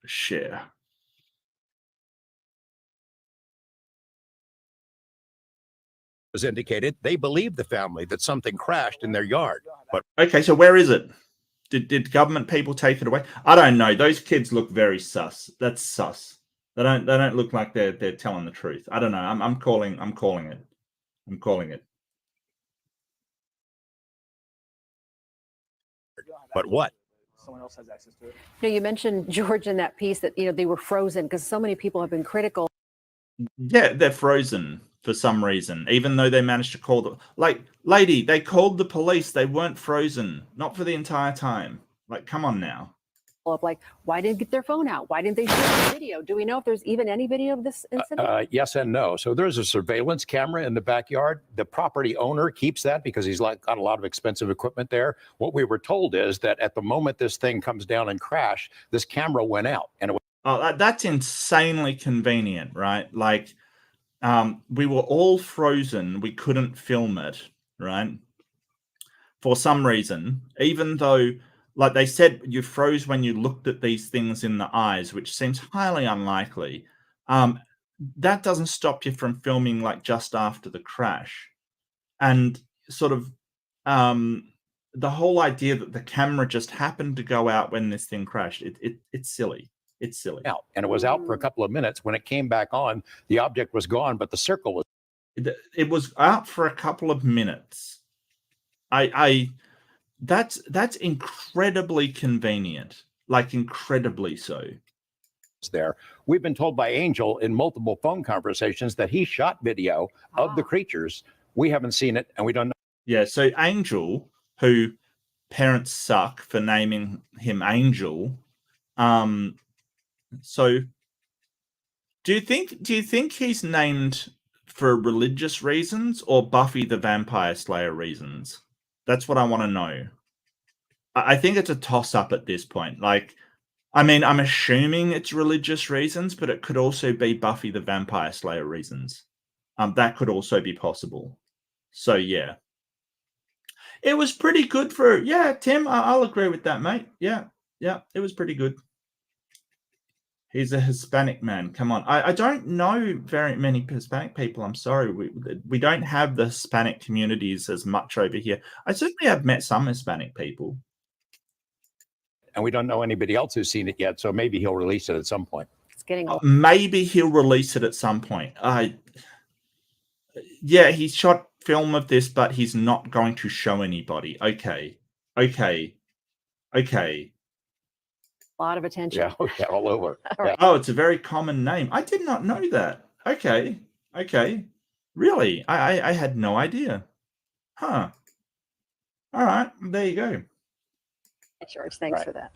Share. Was indicated they believe the family that something crashed in their yard. But okay, so where is it? Did government people take it away? I don't know. Those kids look very sus. That's sus. They don't look like they're telling the truth. I don't know. I'm calling it. I'm calling it. But what? Someone else has access to it. You know, you mentioned, George, in that piece that, they were frozen because so many people have been critical. Yeah, they're frozen for some reason, even though they managed to call the lady, they called the police. They weren't frozen, not for the entire time. Like, come on now. Of like, why didn't they get their phone out? Why didn't they shoot the video? Do we know if there's even any video of this incident? Yes and no. So there's a surveillance camera in the backyard. The property owner keeps that because he's got a lot of expensive equipment there. What we were told is that at the moment this thing comes down and crash, this camera went out. And that's insanely convenient, right? Like, we were all frozen. We couldn't film it, right? For some reason, even though, like they said, you froze when you looked at these things in the eyes, which seems highly unlikely. That doesn't stop you from filming like just after the crash. And sort of the whole idea that the camera just happened to go out when this thing crashed, it's silly. It's silly. Out. And it was out for a couple of minutes. When it came back on, the object was gone, but the circle was. It was out for a couple of minutes. That's incredibly convenient, like incredibly so. There, we've been told by Angel in multiple phone conversations that he shot video of the creatures. We haven't seen it, and we don't know. Yeah, so Angel, who parents suck for naming him Angel. So do you think he's named for religious reasons or Buffy the Vampire Slayer reasons? That's what I want to know. I think it's a toss-up at this point. Like, I mean, I'm assuming it's religious reasons, but it could also be Buffy the Vampire Slayer reasons. That could also be possible. So, yeah. It was pretty good for... Yeah, Tim, I'll agree with that, mate. Yeah, it was pretty good. He's a Hispanic man. Come on. I don't know very many Hispanic people. I'm sorry. We don't have the Hispanic communities as much over here. I certainly have met some Hispanic people. And we don't know anybody else who's seen it yet, so maybe he'll release it at some point. It's getting maybe he'll release it at some point. Yeah, he shot film of this, but he's not going to show anybody. Okay. a lot of attention. Yeah, all over. Right. Oh, it's a very common name. I did not know that. Okay. Really? I had no idea. Huh. All right. There you go. George, thanks for that.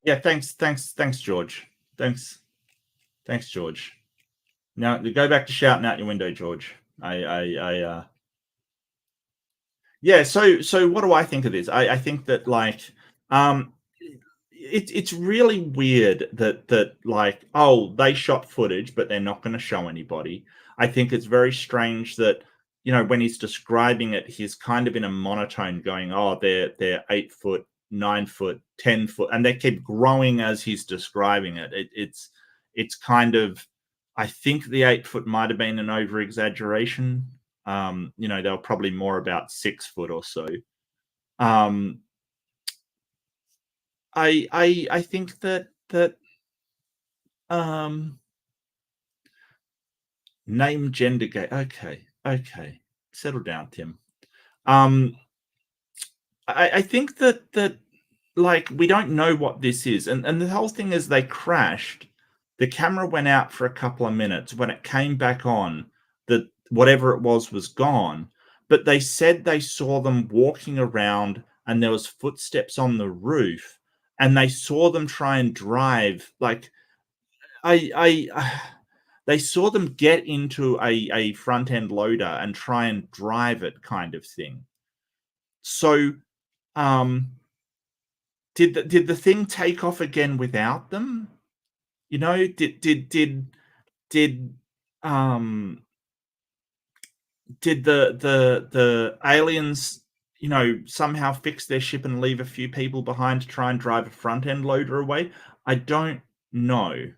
Yeah, thanks, George. Thanks, George. Now go back to shouting out your window, George. Yeah. So what do I think of this? I think that like it's really weird that like, oh, they shot footage, but they're not going to show anybody. I think it's very strange that, you know, when he's describing it, he's kind of in a monotone going, oh, they're 8 foot, 9 foot, 10 foot, and they keep growing as he's describing it. It's kind of, I think the 8 foot might have been an over exaggeration. You know, they were probably more about 6 foot or so. I think that name gender gay. Okay. Settle down, Tim. I think that like we don't know what this is, and the whole thing is they crashed. The camera went out for a couple of minutes. When it came back on, that whatever it was gone. But they said they saw them walking around, and there was footsteps on the roof, and they saw them try and drive. Like they saw them get into a front end loader and try and drive it, kind of thing. So, did the thing take off again without them? You know, did the aliens, you know, somehow fix their ship and leave a few people behind to try and drive a front end loader away? I don't know.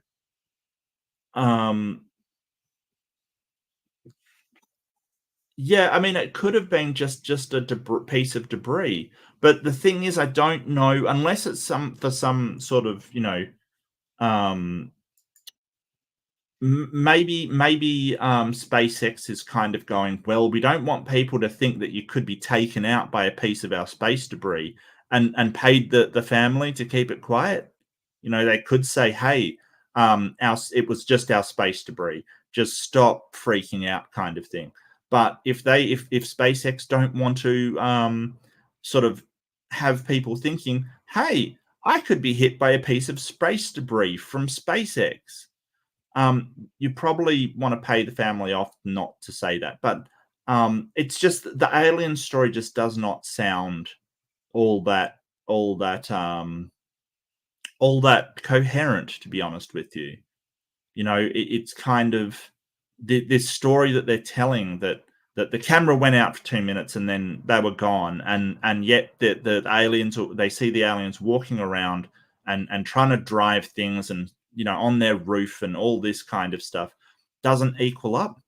Yeah, I mean, it could have been just a piece of debris, but the thing is, I don't know unless it's for some sort of, you know, maybe SpaceX is kind of going, well, we don't want people to think that you could be taken out by a piece of our space debris, and paid the family to keep it quiet. You know, they could say, hey, it was just our space debris. Just stop freaking out, kind of thing. But if SpaceX don't want to sort of have people thinking, hey, I could be hit by a piece of space debris from SpaceX, you probably want to pay the family off not to say that. But it's just the alien story just does not sound all that coherent, to be honest with you. You know, it's kind of this story that they're telling, that the camera went out for 2 minutes and then they were gone, and yet the aliens, they see the aliens walking around and trying to drive things, and, you know, on their roof and all this kind of stuff doesn't equal up.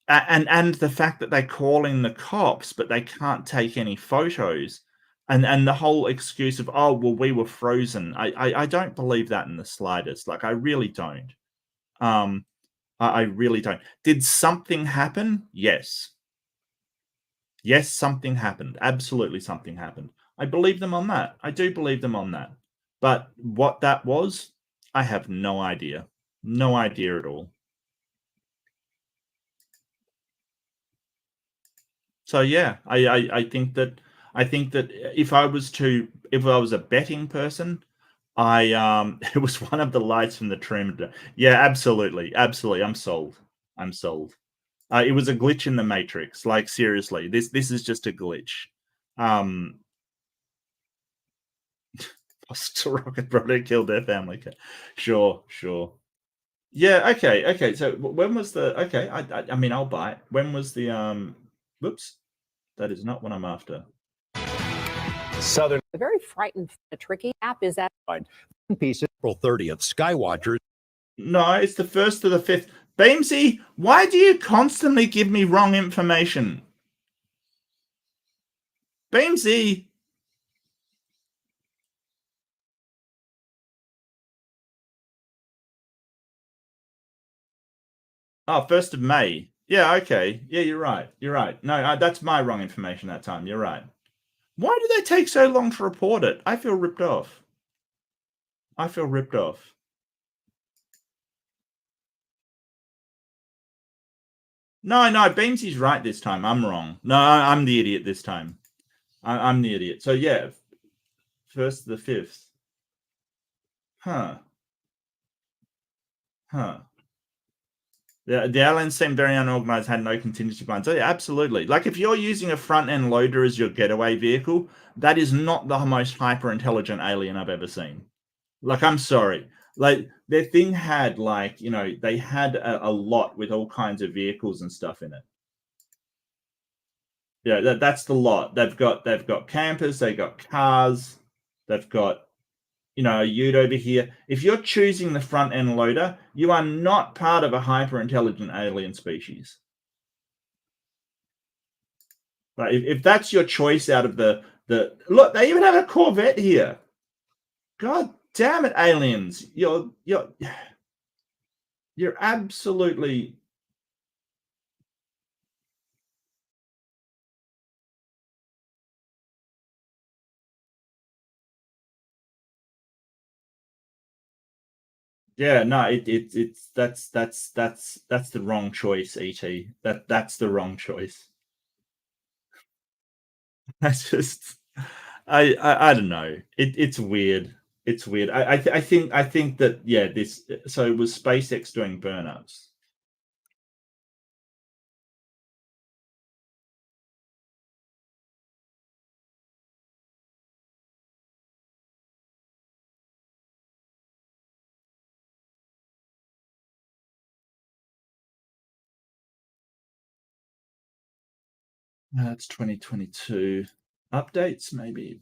And the fact that they call in the cops, but they can't take any photos, and the whole excuse of, oh, well, we were frozen. I don't believe that in the slightest. Like, I really don't. I really don't. Did something happen? Yes. Yes, something happened. Absolutely something happened. I believe them on that. I do believe them on that. But what that was, I have no idea. No idea at all. So yeah, I think that if I was a betting person, it was one of the lights from the trim. Yeah, absolutely. I'm sold. It was a glitch in the Matrix. Like, seriously, this is just a glitch. Rocket brother killed their family. Sure. Yeah. Okay. So when was the? Okay. I mean, I'll buy it. When was the? Whoops. That is not what I'm after. Southern. A very frightened, tricky app is that. Piece April 30th. Skywatchers. No, it's the 1st to the 5th. Beamsy, why do you constantly give me wrong information? Beamsy. Oh, 1st of May. Yeah, okay. Yeah, you're right. No, that's my wrong information that time. You're right. Why do they take so long to report it? I feel ripped off. No, Beamsy's right this time. I'm wrong. No, I'm the idiot this time. I'm the idiot. So yeah, 1st to the 5th. Huh. Huh. The aliens seem very unorganized, had no contingency plans. Oh, yeah, absolutely. Like, if you're using a front-end loader as your getaway vehicle, that is not the most hyper-intelligent alien I've ever seen. Like, I'm sorry. Like, their thing had, like, you know, they had a lot with all kinds of vehicles and stuff in it. Yeah, that's the lot. They've got campers, they've got cars, they've got, you know, a ute over here. If you're choosing the front end loader, you are not part of a hyper intelligent alien species. Right? If that's your choice out of the look, they even have a Corvette here. God damn it, aliens! You're absolutely. Yeah, no, that's the wrong choice, ET. That's the wrong choice. That's just I don't know. It's weird. It's weird. I think that, yeah, this, so it was SpaceX doing burnups. That's 2022 updates, maybe.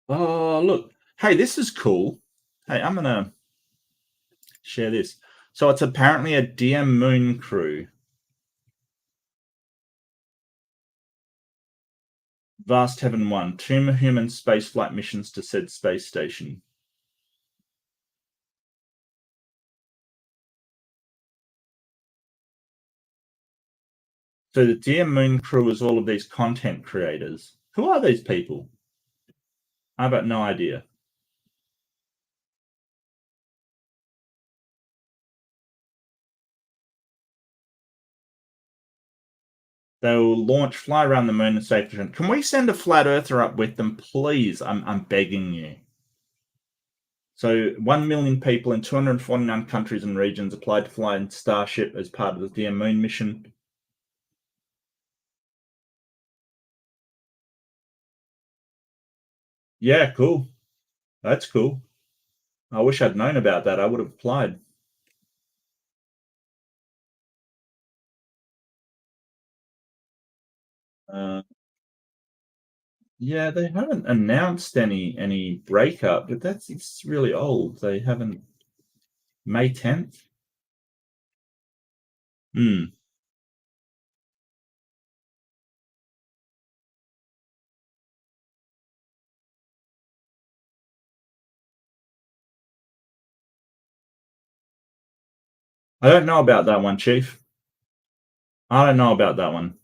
Oh, look. Hey, this is cool. Hey, I'm gonna share this. So it's apparently a Dear Moon crew. Vast Heaven 1, 2 human spaceflight missions to said space station. So the Dear Moon crew is all of these content creators. Who are these people? I've got no idea. They will launch, fly around the moon and safe return. Can we send a flat earther up with them, please? I'm begging you. So 1 million people in 249 countries and regions applied to fly in Starship as part of the Dear Moon mission. Yeah, cool. That's cool. I wish I'd known about that. I would have applied. Yeah, they haven't announced any breakup, but it's really old. They haven't. May 10th. Hmm. I don't know about that one, Chief. I don't know about that one.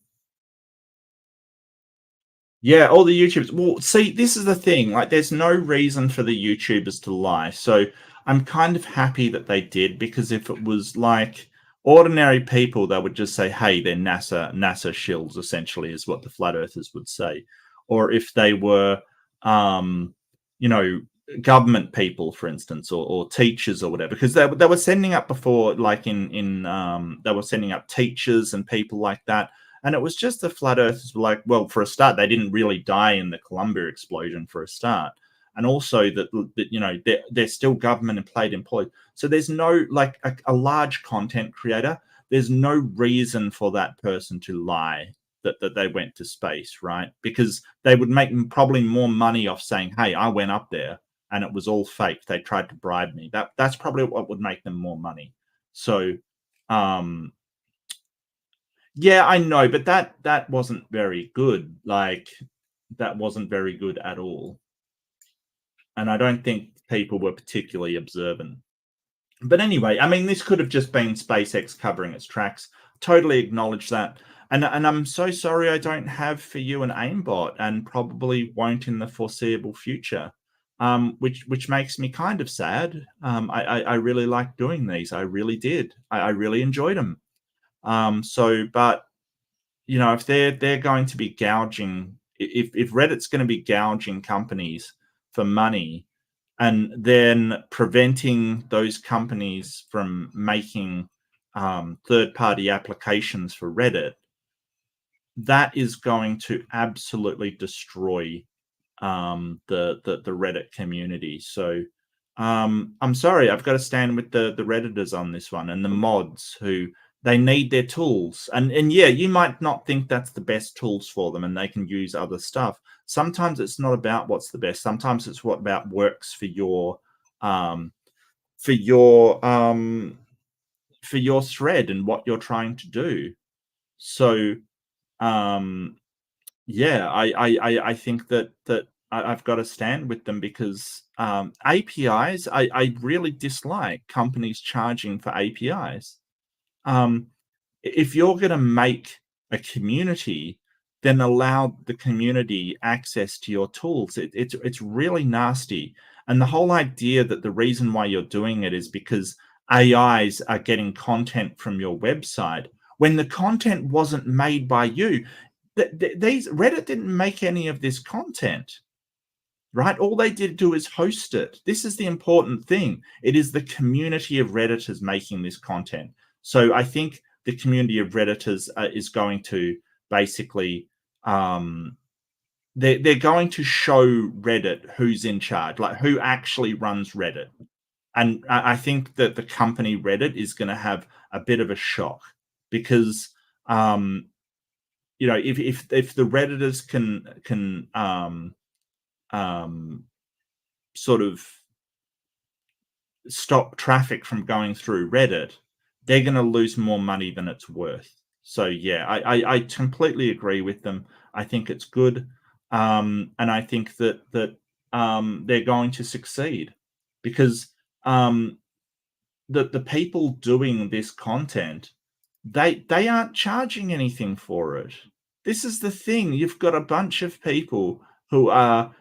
Yeah, all the YouTubers. Well, see, this is the thing. Like, there's no reason for the YouTubers to lie. So I'm kind of happy that they did, because if it was like ordinary people, they would just say, "Hey, they're NASA shills," essentially, is what the flat earthers would say. Or if they were, you know, government people, for instance, or teachers or whatever, because they were sending up before, like they were sending up teachers and people like that. And it was just the flat earthers were like, well, for a start, they didn't really die in the Columbia explosion for a start. And also that you know, they're still government employed. So there's no, like, a large content creator, there's no reason for that person to lie that they went to space, right? Because they would make probably more money off saying, "Hey, I went up there and it was all fake. They tried to bribe me." That's probably what would make them more money. So yeah, I know, but that wasn't very good. Like, that wasn't very good at all. And I don't think people were particularly observant. But anyway, I mean, this could have just been SpaceX covering its tracks. Totally acknowledge that. and I'm so sorry I don't have for you an aimbot, and probably won't in the foreseeable future, which makes me kind of sad. I really liked doing these. I really did. I really enjoyed them. But you know, if they're going to be gouging, if Reddit's going to be gouging companies for money, and then preventing those companies from making third-party applications for Reddit, that is going to absolutely destroy the Reddit community. So I'm sorry, I've got to stand with the Redditors on this one, and the mods who they need their tools. And yeah, you might not think that's the best tools for them, and they can use other stuff. Sometimes it's not about what's the best. Sometimes it's what about works for your thread and what you're trying to do. So yeah, I think that I've got to stand with them, because APIs, I really dislike companies charging for APIs. If you're going to make a community, then allow the community access to your tools. It's really nasty. And the whole idea that the reason why you're doing it is because AIs are getting content from your website, when the content wasn't made by you. Reddit didn't make any of this content, right? All they did do is host it. This is the important thing. It is the community of Redditors making this content. So I think the community of Redditors is going to basically, they're going to show Reddit who's in charge, like who actually runs Reddit. And I think that the company Reddit is going to have a bit of a shock, because you know, if the Redditors can sort of stop traffic from going through Reddit, they're going to lose more money than it's worth. So yeah, I completely agree with them. I think it's good, and I think that they're going to succeed, because the people doing this content, they aren't charging anything for it. This is the thing. You've got a bunch of people who are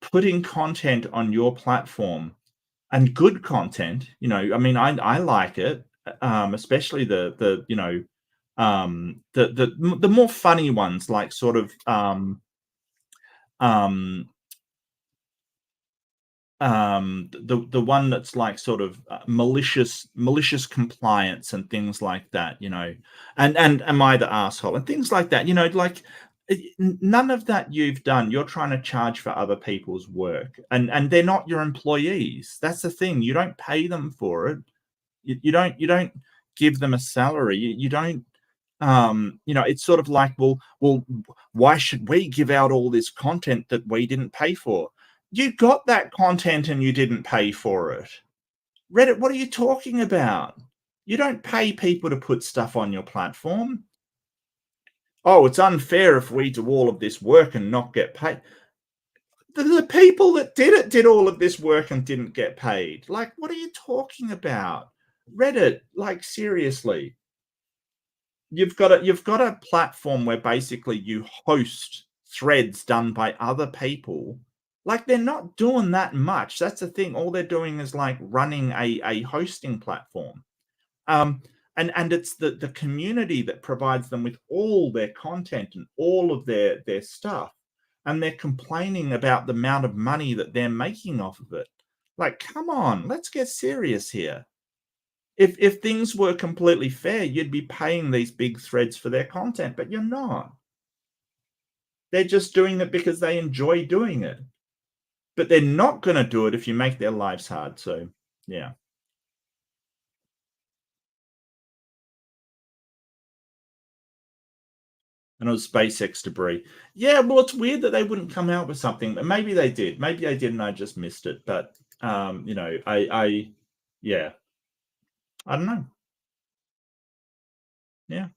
putting content on your platform, and good content. You know, I mean, I like it, especially the you know, the more funny ones, like sort of the one that's like sort of malicious compliance and things like that, you know, and am I the asshole and things like that, you know, like none of that you've done. You're trying to charge for other people's work, and they're not your employees. That's the thing. You don't pay them for it. You don't give them a salary. You don't. You know, it's sort of like, well, why should we give out all this content that we didn't pay for? You got that content and you didn't pay for it. Reddit, what are you talking about? You don't pay people to put stuff on your platform. Oh, it's unfair if we do all of this work and not get paid. The people that did it did all of this work and didn't get paid. Like, what are you talking about? Reddit, like, seriously. You've got a platform where basically you host threads done by other people. Like, they're not doing that much. That's the thing. All they're doing is like running a hosting platform. And it's the community that provides them with all their content and all of their stuff. And they're complaining about the amount of money that they're making off of it. Like, come on, let's get serious here. If things were completely fair, you'd be paying these big threads for their content, but you're not. They're just doing it because they enjoy doing it. But they're not going to do it if you make their lives hard. So, yeah. And it was SpaceX debris. Yeah, well, it's weird that they wouldn't come out with something. But maybe they did. Maybe they did and I just missed it. But, you know, yeah. I don't know. Yeah.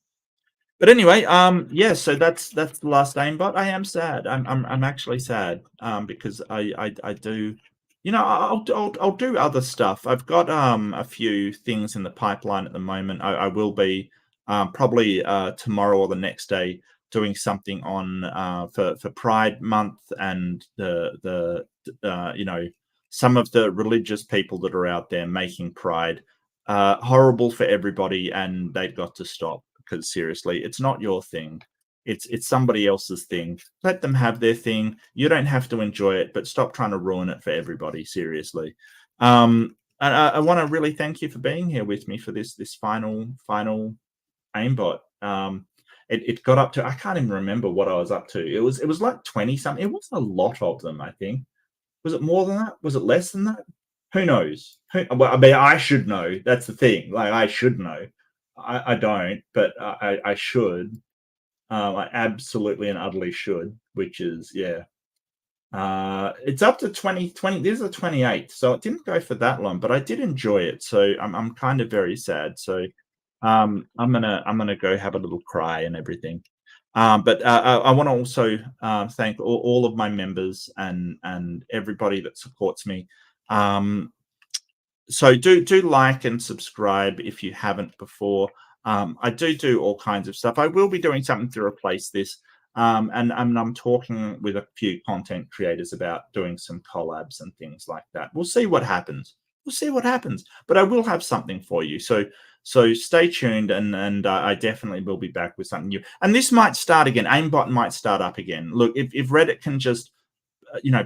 But anyway, yeah, so that's the last aimbot. I am sad. I'm actually sad, because I do, you know, I'll do other stuff. I've got a few things in the pipeline at the moment. I will be probably tomorrow or the next day, doing something on for Pride Month and the you know, some of the religious people that are out there making Pride horrible for everybody, and they've got to stop, because seriously, it's not your thing. It's somebody else's thing. Let them have their thing. You don't have to enjoy it, but stop trying to ruin it for everybody. Seriously. And I want to really thank you for being here with me for this final aimbot. It got up to, I can't even remember what I was up to. It was like 20 something. It wasn't a lot of them, I think. Was it more than that? Was it less than that? Who knows? Well, I mean, I should know. That's the thing. Like, I should know. I don't, but I should. I absolutely and utterly should, which is, yeah. It's up to 20. This is the 28th, so it didn't go for that long, but I did enjoy it. So I'm kind of very sad. So I'm gonna go have a little cry and everything. But I want to also thank all of my members and everybody that supports me. So do like and subscribe if you haven't before. I do all kinds of stuff. I will be doing something to replace this. And I'm talking with a few content creators about doing some collabs and things like that. We'll see what happens. But I will have something for you. So stay tuned, and I definitely will be back with something new. And this might start again. Aimbot might start up again. Look, if Reddit can just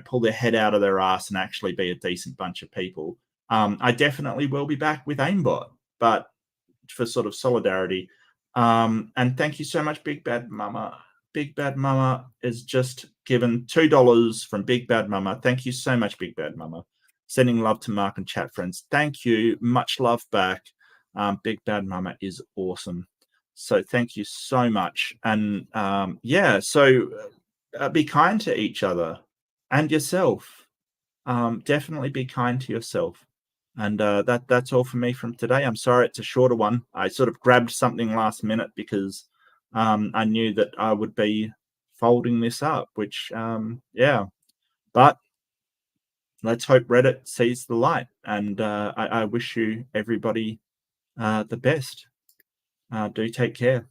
pull their head out of their ass and actually be a decent bunch of people, I definitely will be back with Aimbot. But for sort of solidarity, and thank you so much, Big Bad Mama. Big Bad Mama is just given $2 from Big Bad Mama. Thank you so much, Big Bad Mama. Sending love to Mark and chat friends. Thank you. Much love back. Big Bad Mama is awesome. So thank you so much. And yeah, so be kind to each other and yourself. Definitely be kind to yourself. And that's all for me from today. I'm sorry it's a shorter one. I sort of grabbed something last minute because I knew that I would be folding this up, which, yeah. But let's hope Reddit sees the light. And I wish you, everybody, the best. Do take care.